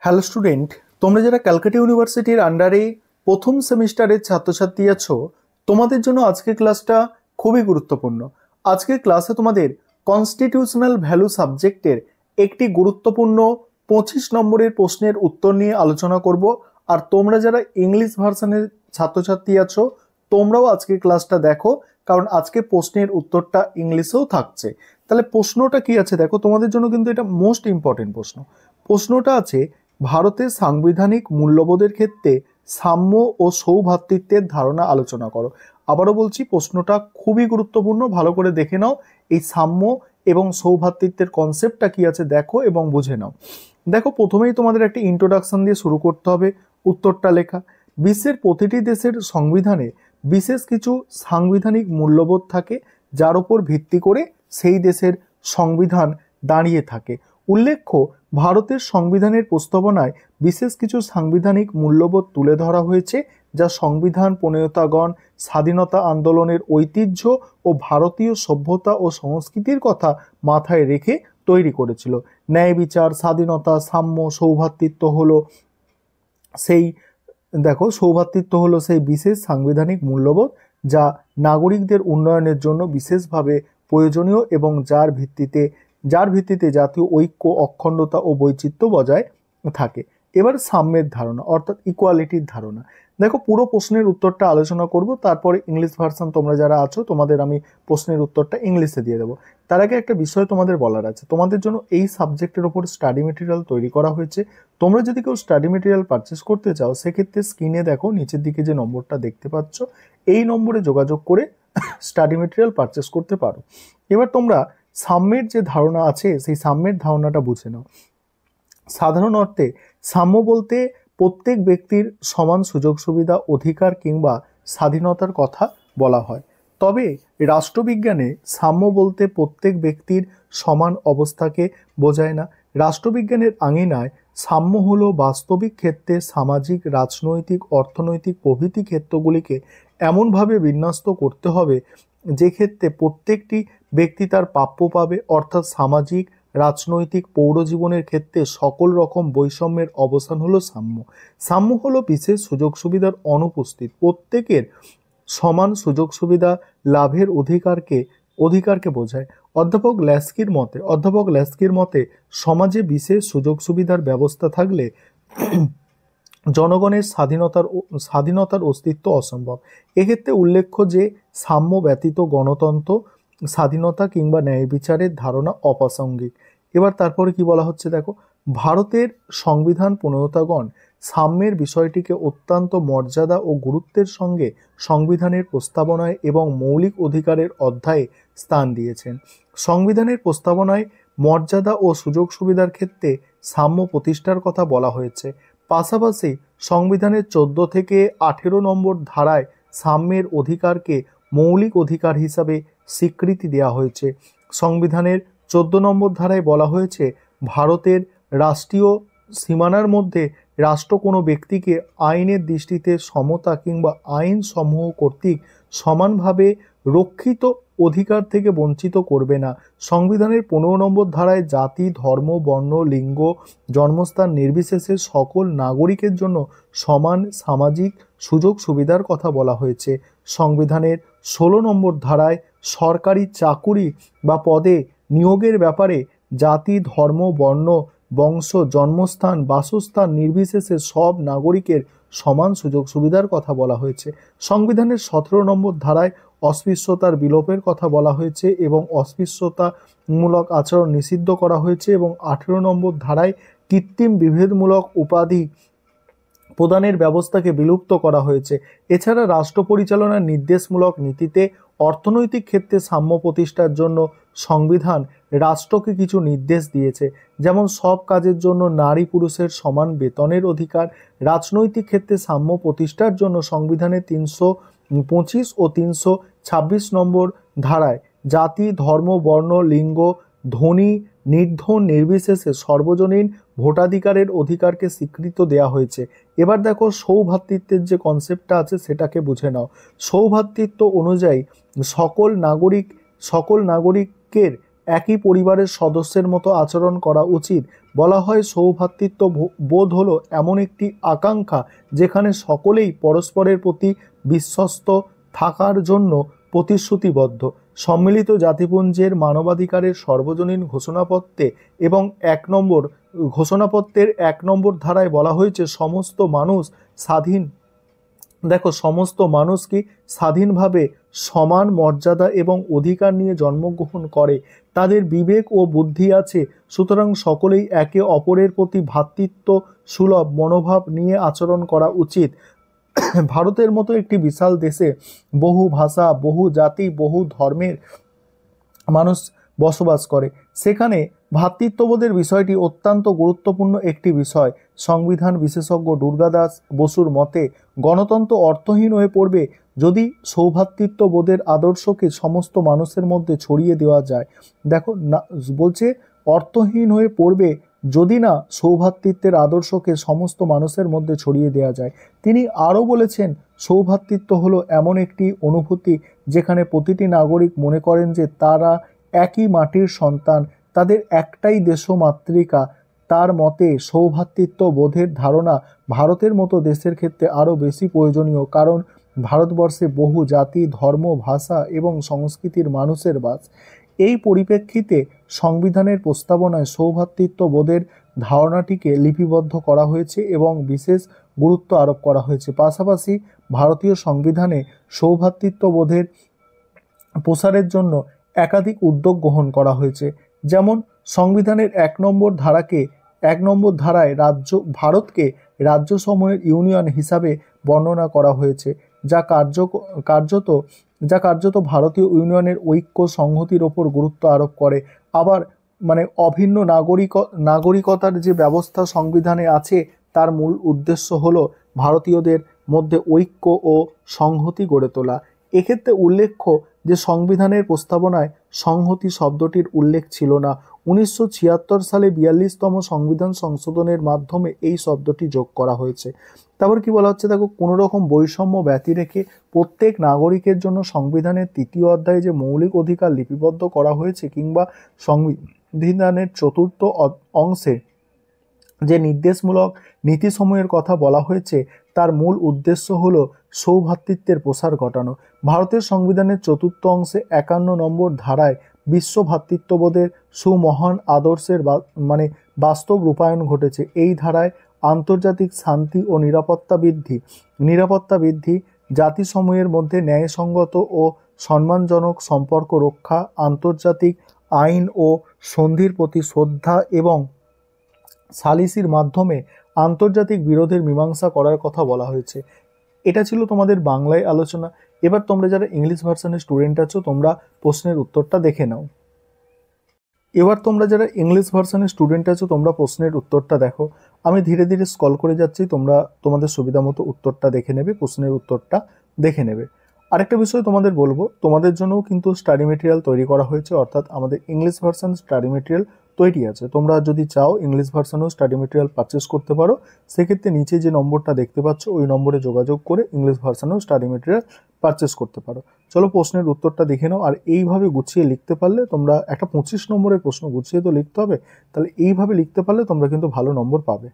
Hello student, তোমরা যারা ক্যালকাটা ইউনিভার্সিটির আন্ডারে প্রথম সেমিস্টারের ছাত্রছাত্রী আছো, তোমাদের জন্য আজকের ক্লাসটা খুবই গুরুত্বপূর্ণ। আজকের ক্লাসে তোমাদের কনস্টিটিউশনাল ভ্যালু সাবজেক্টের একটি গুরুত্বপূর্ণ 25 নম্বরের প্রশ্নের উত্তর নিয়ে আলোচনা করব। আর তোমরা যারা ইংলিশ ভার্সনের ছাত্রছাত্রী আছো, তোমরাও আজকের ক্লাসটা দেখো, কারণ আজকে প্রশ্নের উত্তরটা ইংলিশেও থাকছে। তাহলে প্রশ্নটা কি আছে দেখো, তোমাদের জন্য কিন্তু এটা মোস্ট ইম্পর্টেন্ট প্রশ্ন। প্রশ্নটা আছে, ভারতের সাংবিধানিক মূল্যবোধের ক্ষেত্রে সাম্য ও সৌভ্রাতৃত্বের ধারণা আলোচনা করো। আবারও বলছি, প্রশ্নটা খুবই গুরুত্বপূর্ণ, ভালো করে দেখে নাও। এই সাম্য এবং সৌভ্রাতৃত্বের কনসেপ্টটা কি আছে দেখো এবং বুঝে নাও। দেখো, প্রথমেই তোমাদের একটা ইন্ট্রোডাকশন দিয়ে শুরু করতে হবে উত্তরটা লেখা। বিশ্বের প্রতিটি দেশের সংবিধানে বিশেষ কিছু সাংবিধানিক মূল্যবোধ থাকে, যার উপর ভিত্তি করে সেই দেশের সংবিধান দাঁড়িয়ে থাকে। উল্লেখ্য, ভারতের সংবিধানের প্রস্তাবনায় বিশেষ কিছু সাংবিধানিক মূল্যবোধ তুলে ধরা হয়েছে, যা সংবিধান প্রণেতাগণ স্বাধীনতা আন্দোলনের ঐতিহ্য ও ভারতীয় সভ্যতা ও সংস্কৃতির কথা মাথায় রেখে তৈরি করেছিল। ন্যায় বিচার, স্বাধীনতা, সাম্য, সৌভ্রাতৃত্ব হলো সেই সৌভ্রাতৃত্ব হলো সেই বিশেষ সাংবিধানিক মূল্যবোধ যা নাগরিকদের উন্নয়নের জন্য বিশেষভাবে প্রয়োজনীয় এবং যার ভিত্তিতে জাতীয় ঐক্য, অখণ্ডতা ও বৈচিত্র্য বজায় থাকে। এবার সাম্যের ধারণা অর্থাৎ ইকুয়ালিটির ধারণা। দেখো, পুরো প্রশ্নের উত্তরটা আলোচনা করব, তারপরে ইংলিশ ভার্সন তোমরা যারা আছো তোমাদের আমি প্রশ্নের উত্তরটা ইংলিশে দিয়ে দেবো। তার আগে একটা বিষয় তোমাদের বলার আছে, তোমাদের জন্য এই সাবজেক্টের ওপর স্টাডি মেটেরিয়াল তৈরি করা হয়েছে। তোমরা যদি কেউ স্টাডি মেটেরিয়াল পারচেস করতে চাও, সেক্ষেত্রে স্ক্রিনে দেখো নিচের দিকে যে নম্বরটা দেখতে পাচ্ছ, এই নম্বরে যোগাযোগ করে স্টাডি মেটেরিয়াল পারচেস করতে পারো। এবার তোমরা সাম্যের যে ধারণা আছে সেই সাম্যের ধারণাটা বুঝে নাও। সাধারণ অর্থে সাম্য বলতে প্রত্যেক ব্যক্তির সমান সুযোগ সুবিধা, অধিকার কিংবা স্বাধীনতার কথা বলা হয়। তবে রাষ্ট্রবিজ্ঞানে সাম্য বলতে প্রত্যেক ব্যক্তির সমান অবস্থাকে বোঝায় না। রাষ্ট্রবিজ্ঞানের আঙিনায় সাম্য হলো বাস্তবিক ক্ষেত্রে সামাজিক, রাজনৈতিক, অর্থনৈতিক প্রভৃতি ক্ষেত্রগুলিকে এমনভাবে বিন্যস্ত করতে হবে যে ক্ষেত্রে প্রত্যেকটি ব্যক্তি তার প্রাপ্য পাবে, অর্থাৎ সামাজিক, রাজনৈতিক, পৌরজীবনের ক্ষেত্রে সকল রকম বৈষম্যের অবসান হলো সাম্য। সাম্য হলো বিশেষ সুযোগ সুবিধার অনুপস্থিত, প্রত্যেকের সমান সুযোগ সুবিধা লাভের অধিকারকে বোঝায়। অধ্যাপক ল্যাস্কির মতে সমাজে বিশেষ সুযোগ সুবিধার ব্যবস্থা থাকলে জনগণের স্বাধীনতার অস্তিত্ব অসম্ভব। এক্ষেত্রে উল্লেখ্য যে সাম্য ব্যতীত গণতন্ত্র, স্বাধীনতা কিংবা ন্যায় বিচারের ধারণা অপ্রাসঙ্গিক। এবার তারপরে কি বলা হচ্ছে দেখো, ভারতের সংবিধান প্রণেতাগণ সাম্যের বিষয়টিকে অত্যন্ত মর্যাদা ও গুরুত্বের সঙ্গে সংবিধানের প্রস্তাবনায় এবং মৌলিক অধিকারের অধ্যায়ে স্থান দিয়েছেন। সংবিধানের প্রস্তাবনায় মর্যাদা ও সুযোগ সুবিধার ক্ষেত্রে সাম্য প্রতিষ্ঠার কথা বলা হয়েছে। পাশাপাশি সংবিধানের 14 থেকে 18 নম্বর ধারায় সাম্যের অধিকারকে মৌলিক অধিকার হিসাবে স্বীকৃতি দেওয়া হয়েছে। সংবিধানের 14 নম্বর ধারায় বলা হয়েছে, ভারতের রাষ্ট্রীয় সীমানার মধ্যে রাষ্ট্র কোনো ব্যক্তিকে আইনের দৃষ্টিতে সমতা কিংবা আইন সমূহ কর্তৃক সমানভাবে রক্ষিত অধিকার থেকে বঞ্চিত করবে না। সংবিধানের 15 নম্বর ধারায় জাতি, ধর্ম, বর্ণ, লিঙ্গ, জন্মস্থান নির্বিশেষে সকল নাগরিকের জন্য সমান সামাজিক সুযোগ সুবিধার কথা বলা হয়েছে। সংবিধানের 16 নম্বর ধারায় সরকারি চাকুরি বা পদে নিয়োগের ব্যাপারে জাতি, ধর্ম, বর্ণ, বংশ, জন্মস্থান, বাসস্থান নির্বিশেষে সব নাগরিকের সমান সুযোগ সুবিধার কথা বলা হয়েছে। সংবিধানের 17 নম্বর ধারায় অস্পৃশ্যতার বিলোপের কথা বলা হয়েছে এবং অস্পৃশ্যতামূলক আচরণ নিষিদ্ধ করা হয়েছে, এবং 18 নম্বর ধারায় কৃত্রিম বিভেদমূলক উপাধি প্রদানের ব্যবস্থাকে বিলুপ্ত করা হয়েছে। এছাড়া রাষ্ট্র পরিচালনার নির্দেশমূলক নীতিতে অর্থনৈতিক ক্ষেত্রে সাম্য প্রতিষ্ঠার জন্য সংবিধান রাষ্ট্রকে কিছু নির্দেশ দিয়েছে, যেমন সব কাজের জন্য নারী পুরুষের সমান বেতনের অধিকার। রাজনৈতিক ক্ষেত্রে সাম্য প্রতিষ্ঠার জন্য সংবিধানের 325 ও 326 নম্বর ধারায় জাতি, ধর্ম, বর্ণ, লিঙ্গ, ধনী নির্ধন নির্বিশেষে সর্বজনীন ভোটাধিকারের অধিকারকে স্বীকৃতি দেওয়া হয়েছে। এবার দেখো, সৌভ্রাতৃত্বের যে কনসেপ্টটা আছে সেটাকে বুঝে নাও। সৌভ্রাতৃত্ব অনুযায়ী সকল নাগরিকের একই পরিবারের সদস্যের মতো আচরণ করা উচিত। বলা হয় সৌভ্রাতৃত্ব বোধ হলো এমন একটি আকাঙ্ক্ষা যেখানে সকলেই পরস্পরের প্রতি বিশ্বস্ত থাকার জন্য প্রতিশ্রুতিবদ্ধ। সম্মিলিত জাতিপুঞ্জের মানবাধিকারের সর্বজনীন ঘোষণাপত্রে এবং ঘোষণাপত্রের 1 নম্বর ধারায় বলা হয়েছে সমস্ত মানুষ স্বাধীন, দেখো সমস্ত মানুষ কি স্বাধীনভাবে সমান মর্যাদা এবং অধিকার নিয়ে জন্মগ্রহণ করে, তাদের বিবেক ও বুদ্ধি আছে, সুতরাং সকলেই একে অপরের প্রতি ভ্রাতৃত্ব সুলভ মনোভাব নিয়ে আচরণ করা উচিত। ভারতের মতো একটি বিশাল দেশে বহু ভাষা, বহু জাতি, বহু ধর্মের মানুষ বসবাস করে, সেখানে ভ্রাতৃত্ববোধের বিষয়টি অত্যন্ত গুরুত্বপূর্ণ একটি বিষয়। সংবিধান বিশেষজ্ঞ দুর্গাদাস বসুর মতে গণতন্ত্র অর্থহীন হয়ে পড়বে যদি সৌভ্রাতৃত্ববোধের আদর্শকে সমস্ত মানুষের মধ্যে ছড়িয়ে দেওয়া যায়। দেখো না, বলছে অর্থহীন হয়ে পড়বে যদি না সৌভ্রাতৃত্বের আদর্শকে সমস্ত মানুষের মধ্যে ছড়িয়ে দেওয়া যায়। তিনি আরও বলেছেন সৌভ্রাতৃত্ব হলো এমন একটি অনুভূতি যেখানে প্রতিটি নাগরিক মনে করেন যে তারা একই মাটির সন্তান, তাদের একটাই দেশমাতৃকা। তার মতে সৌভ্রাতৃত্ব বোধের ধারণা ভারতের মতো দেশের ক্ষেত্রে আরও বেশি প্রয়োজনীয়, কারণ ভারতবর্ষে বহু জাতি, ধর্ম, ভাষা এবং সংস্কৃতির মানুষের বাস। এই পরিপ্রেক্ষিতে সংবিধানের প্রস্তাবনায় সৌভ্রাতৃত্ব বোধের ধারণাটিকে লিপিবদ্ধ করা হয়েছে এবং বিশেষ গুরুত্ব আরোপ করা হয়েছে। পাশাপাশি ভারতীয় সংবিধানে সৌভ্রাতৃত্ব বোধের প্রসারের জন্য একাধিক উদ্যোগ গ্রহণ করা হয়েছে। যেমন সংবিধানের 1 নম্বর ধারায় ভারতকে রাজ্যসমূহের ইউনিয়ন হিসাবে বর্ণনা করা হয়েছে, যা কার্যত ভারতীয় ইউনিয়নের ঐক্য সংহতির ওপর গুরুত্ব আরোপ করে। আবার অভিন্ন নাগরিকতার যে ব্যবস্থা সংবিধানে আছে তার মূল উদ্দেশ্য হলো ভারতীয়দের মধ্যে ঐক্য ও সংহতি গড়ে তোলা। এক্ষেত্রে উল্লেখ্য যে সংবিধানের প্রস্তাবনায় সংহতি শব্দটির উল্লেখ ছিল না। 1976 সালে 42তম সংবিধান সংশোধনের মাধ্যমে এই শব্দটি যোগ করা হয়েছে। তারপর কি বলা হচ্ছে, দেখো কোনো রকম বৈষম্য ব্যতি রেখে প্রত্যেক নাগরিকের জন্য সংবিধানের 3য় অধ্যায়ে যে মৌলিক অধিকার লিপিবদ্ধ করা হয়েছে কিংবা সংবিধানের 4র্থ অংশে যে নির্দেশমূলক নীতিসমূহের কথা বলা হয়েছে তার মূল উদ্দেশ্য হল সৌভ্রাতৃত্বের প্রসার ঘটানো। ভারতের সংবিধানের 4র্থ অংশে 51 নম্বর ধারায় বিশ্ব ভ্রাতৃত্ববোধের সুমহান আদর্শের বাস্তব রূপায়ণ ঘটেছে। এই ধারায় আন্তর্জাতিক শান্তি ও নিরাপত্তা বৃদ্ধি, জাতিসমূহের মধ্যে ন্যায়সঙ্গত ও সম্মানজনক সম্পর্ক রক্ষা, আন্তর্জাতিক আইন ও সন্ধির প্রতি শ্রদ্ধা এবং সালিসির মাধ্যমে আন্তর্জাতিক বিরোধের মীমাংসা করার কথা বলা হয়েছে। এটা ছিল তোমাদের বাংলায় আলোচনা। এবার তোমরা যারা ইংলিশ ভার্সনের স্টুডেন্ট আছো তোমরা প্রশ্নের উত্তরটা দেখে নাও। প্রশ্নের উত্তরটা দেখো। আমি ধীরে ধীরে স্ক্রল করে যাচ্ছি, তোমরা তোমাদের সুবিধা মতো উত্তরটা দেখে নেবে, প্রশ্নের উত্তরটা দেখে নেবে। আরেকটা বিষয় তোমাদের বলবো, তোমাদের জন্যও কিন্তু স্টাডি মেটেরিয়াল তৈরি করা হয়েছে, অর্থাৎ আমাদের ইংলিশ ভার্সন স্টাডি মেটেরিয়াল তৈরি আছে। তোমরা যদি চাও ইংলিশ ভার্সনেও স্টাডি মেটেরিয়াল পারচেস করতে পারো। সেক্ষেত্রে নিচে যে নম্বরটা দেখতে পাচ্ছ ওই নম্বরে যোগাযোগ করে ইংলিশ ভার্সনেও স্টাডি মেটেরিয়াল পারচেস করতে পারো। চলো প্রশ্নের উত্তরটা দেখে নাও। আর এইভাবে গুছিয়ে লিখতে পারলে তোমরা একটা 25 নম্বরের প্রশ্ন গুছিয়ে তো লিখতে হবে, তাহলে এইভাবে লিখতে পারলে তোমরা কিন্তু ভালো নম্বর পাবে।